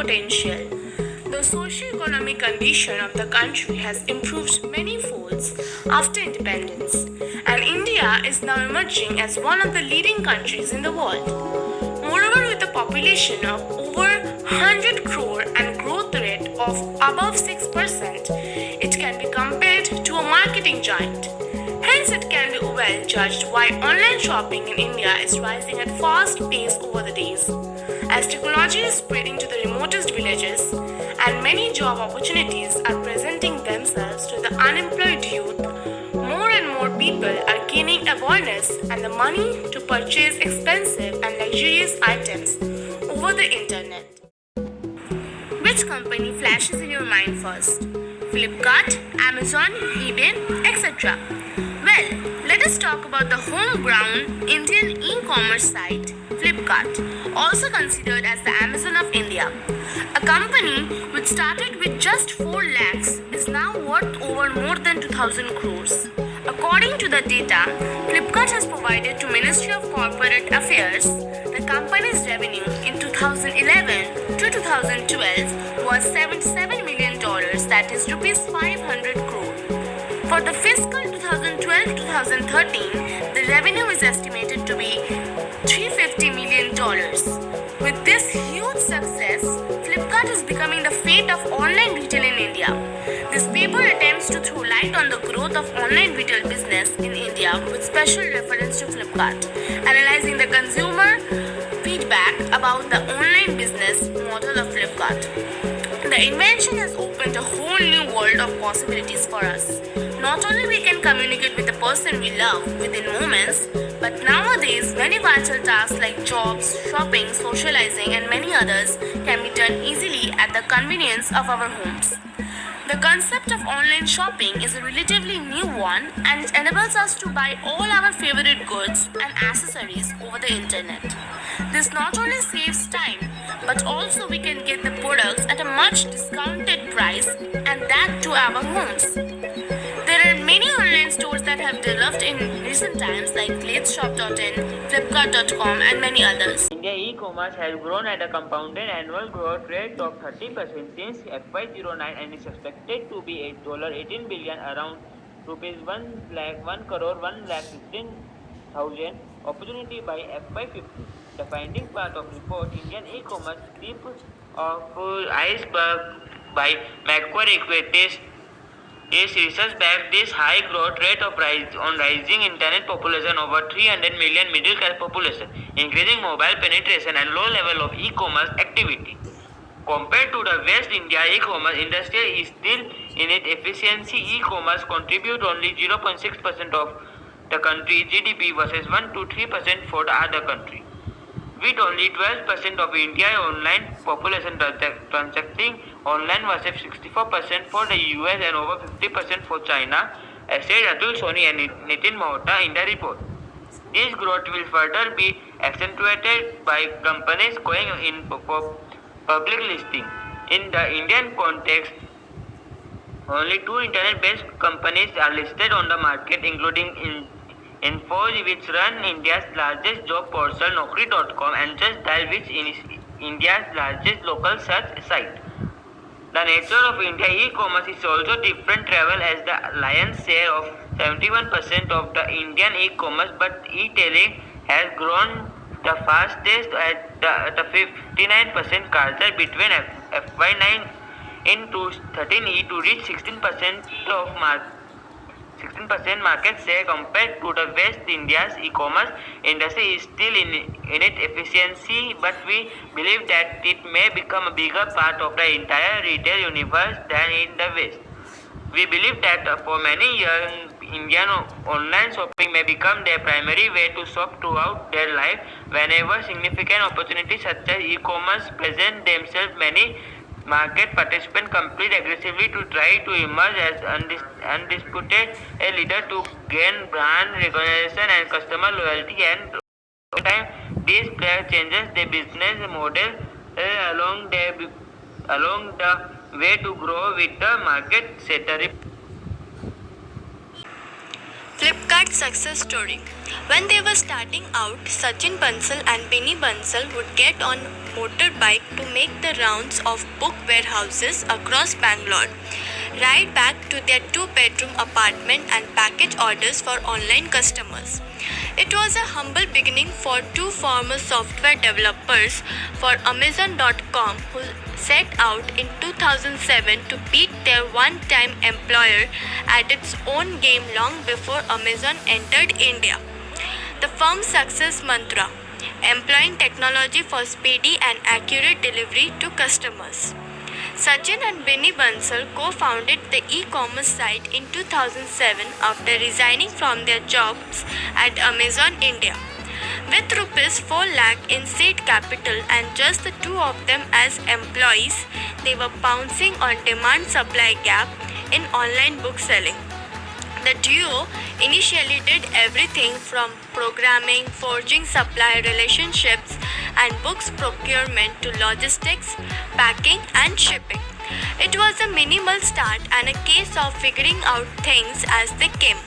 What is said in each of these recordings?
potential. The socio-economic condition of the country has improved many folds after independence, and India is now emerging as one of the leading countries in the world. Moreover, with a population of over 100 crore and growth rate of above 6%, it can be compared to a marketing giant. Hence, it can be well judged why online shopping in India is rising at fast pace over the days. As technology is spreading to the remotest villages and many job opportunities are presenting themselves to the unemployed youth, more and more people are gaining awareness and the money to purchase expensive and luxurious items over the internet. Which company flashes in your mind first? Flipkart, Amazon, eBay, etc. Well, let us talk about the homegrown Indian e-commerce site Flipkart, also considered as the Amazon of India. A company which started with just 4 lakhs is now worth over more than 2000 crores. According to the data Flipkart has provided to Ministry of Corporate Affairs, the company's revenue in 2011 to 2012 was $77 million, that is rupees 500 crore. For the fiscal 2012-2013, the revenue is estimated to be $350 million. With this huge success, Flipkart is becoming the fate of online retail in India. This paper attempts to throw light on the growth of online retail business in India with special reference to Flipkart, analyzing the consumer feedback about the online business model of Flipkart. The invention has opened a whole new world of possibilities for us. Not only we can communicate with the person we love within moments, but nowadays many vital tasks like jobs, shopping, socializing and many others can be done easily at the convenience of our homes. The concept of online shopping is a relatively new one and it enables us to buy all our favorite goods and accessories over the internet. This not only saves time, but also we can get the products at a much discounted price and that to our homes. There are many online stores that have developed in recent times like LateShop.in, Flipkart.com and many others. India e-commerce has grown at a compounded annual growth rate of 30% since FY09 and is expected to be $18 billion, around rupees 1 crore 1,15,000 opportunity by FY50. The finding part of report Indian e-commerce tip of iceberg by Macquarie Equities. This research backs this high growth rate of rising internet population over 300 million middle class population, increasing mobile penetration and low level of e-commerce activity. Compared to the West, India e-commerce industry is still in its efficiency. E-commerce contribute only 0.6% of the country's GDP versus 1 to 3% for the other country. With only 12% of India's online population transacting online versus 64% for the US and over 50% for China, as said Atul Soni and Nitin Mohta in the report. This growth will further be accentuated by companies going in for public listing. In the Indian context, only 2 internet-based companies are listed on the market, including Infosys, which run India's largest job portal Naukri.com, and Just Dial, which is India's largest local search site. The nature of India e-commerce is also different. Travel as the lion's share of 71% of the Indian e-commerce, but e-tailing has grown the fastest at the 59% CAGR between FY9 into 13E to reach 16% market share. Compared to the West, India's e-commerce industry is still in its efficiency, but we believe that it may become a bigger part of the entire retail universe than in the West. We believe that for many young Indian, online shopping may become their primary way to shop throughout their life. Whenever significant opportunities such as e-commerce present themselves, many market participants compete aggressively to try to emerge as undisputed a leader to gain brand recognition and customer loyalty. And over time, these players changes their business model along the way to grow with the market setting. Flipkart success story. When they were starting out, Sachin Bansal and Binny Bansal would get on motorbike to make the rounds of book warehouses across Bangalore, ride back to their two-bedroom apartment and package orders for online customers. It was a humble beginning for two former software developers for Amazon.com who set out in 2007 to beat their one-time employer at its own game long before Amazon entered India. The firm's success mantra: employing technology for speedy and accurate delivery to customers. Sachin and Binny Bansal co-founded the e-commerce site in 2007 after resigning from their jobs at Amazon India. With rupees 4 lakh in seed capital and just the two of them as employees, they were pouncing on demand-supply gap in online book selling. The duo initially did everything from programming, forging supplier relationships, and books procurement to logistics, packing, and shipping. It was a minimal start and a case of figuring out things as they came.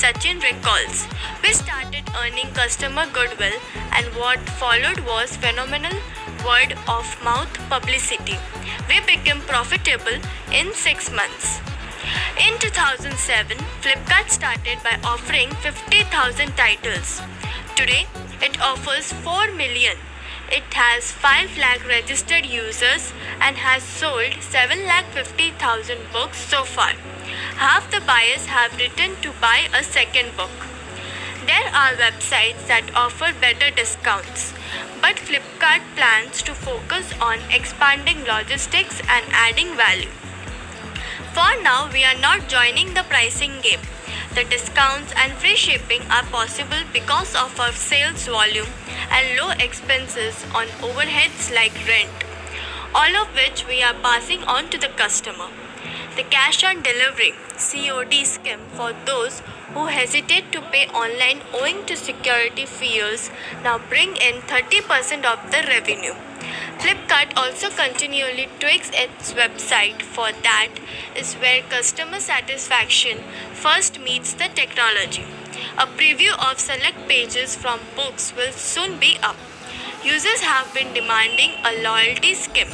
Sachin recalls, "We started earning customer goodwill, and what followed was phenomenal word of mouth publicity. We became profitable in 6 months." In 2007, Flipkart started by offering 50,000 titles. Today, it offers 4 million. It has 5 lakh registered users and has sold 7,50,000 books so far. Half the buyers have written to buy a second book. There are websites that offer better discounts, but Flipkart plans to focus on expanding logistics and adding value. For now, we are not joining the pricing game. The discounts and free shipping are possible because of our sales volume and low expenses on overheads like rent, all of which we are passing on to the customer. The cash on delivery (COD) scheme for those who hesitate to pay online owing to security fears now bring in 30% of the revenue. Flipkart also continually tweaks its website, for that is where customer satisfaction first meets the technology. A preview of select pages from books will soon be up. Users have been demanding a loyalty scheme,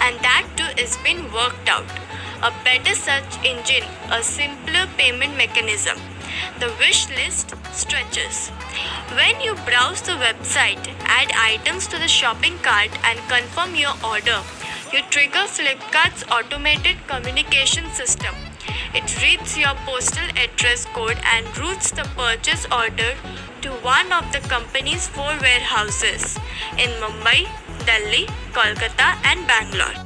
and that too is being worked out. A better search engine, a simpler payment mechanism. The wish list stretches. When you browse the website, add items to the shopping cart, and confirm your order, you trigger Flipkart's automated communication system. It reads your postal address code and routes the purchase order to one of the company's 4 warehouses in Mumbai, Delhi, Kolkata, and Bangalore.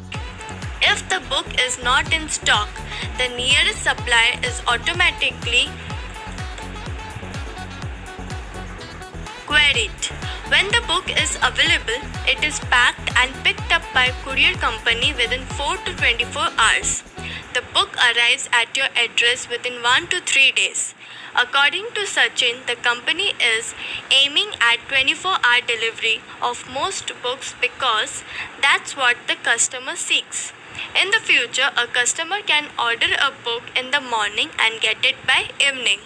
If the book is not in stock, the nearest supplier is automatically queried. When the book is available, it is packed and picked up by courier company within 4 to 24 hours. The book arrives at your address within 1 to 3 days. According to Sachin, the company is aiming at 24-hour delivery of most books because that's what the customer seeks. In the future, a customer can order a book in the morning and get it by evening.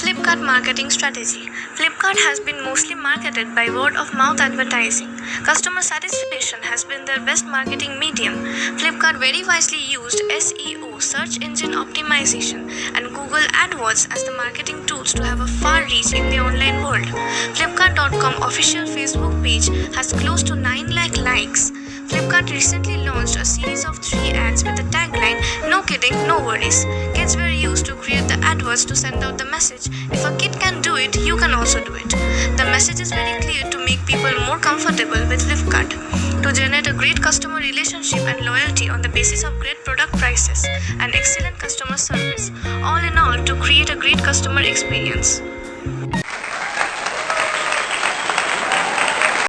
Flipkart marketing strategy. Flipkart has been mostly marketed by word of mouth advertising. Customer satisfaction has been their best marketing medium. Flipkart very wisely used SEO, search engine optimization, and Google AdWords as the marketing tools to have a far reach in the online world. Flipkart.com official Facebook page has close to 9 lakh likes. Flipkart recently launched a series of 3 ads with the tagline, "No kidding, no worries." Kids were used to create the AdWords to send out the message, "If a kid can do it, you can also do it." The message is very clear to make people more comfortable with Flipkart, to generate a great customer relationship and loyalty on the basis of great product prices and excellent customer service. All in all, to create a great customer experience.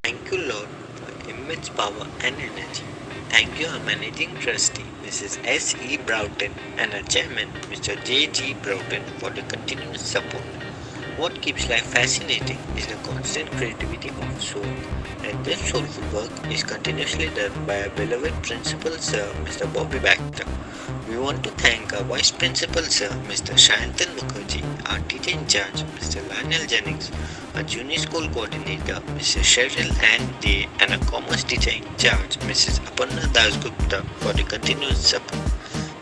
Thank you, Lord, for immense power and energy. Thank you, our Managing Trustee, Mrs. S. E. Broughton, and our Chairman, Mr. J. G. Broughton, for the continuous support. What keeps life fascinating is the constant creativity of soul, and this soulful work is continuously done by our beloved Principal Sir, Mr. Bobby Baxter. We want to thank our Vice Principal Sir, Mr. Shayantan Mukherjee, our teacher in charge, Mr. Lionel Jennings, our Junior School Coordinator, Mrs. Cheryl Ann Day, and our Commerce Teacher in charge, Mrs. Aparna Dasgupta, for the continuous support.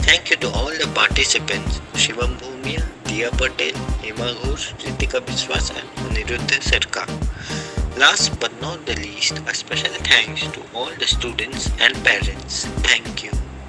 Thank you to all the participants, Shivam Bhumia, Diya Patel, Hema Ghosh, Ritika Biswas, and Aniruddha Sarkar. Last but not the least, a special thanks to all the students and parents. Thank you.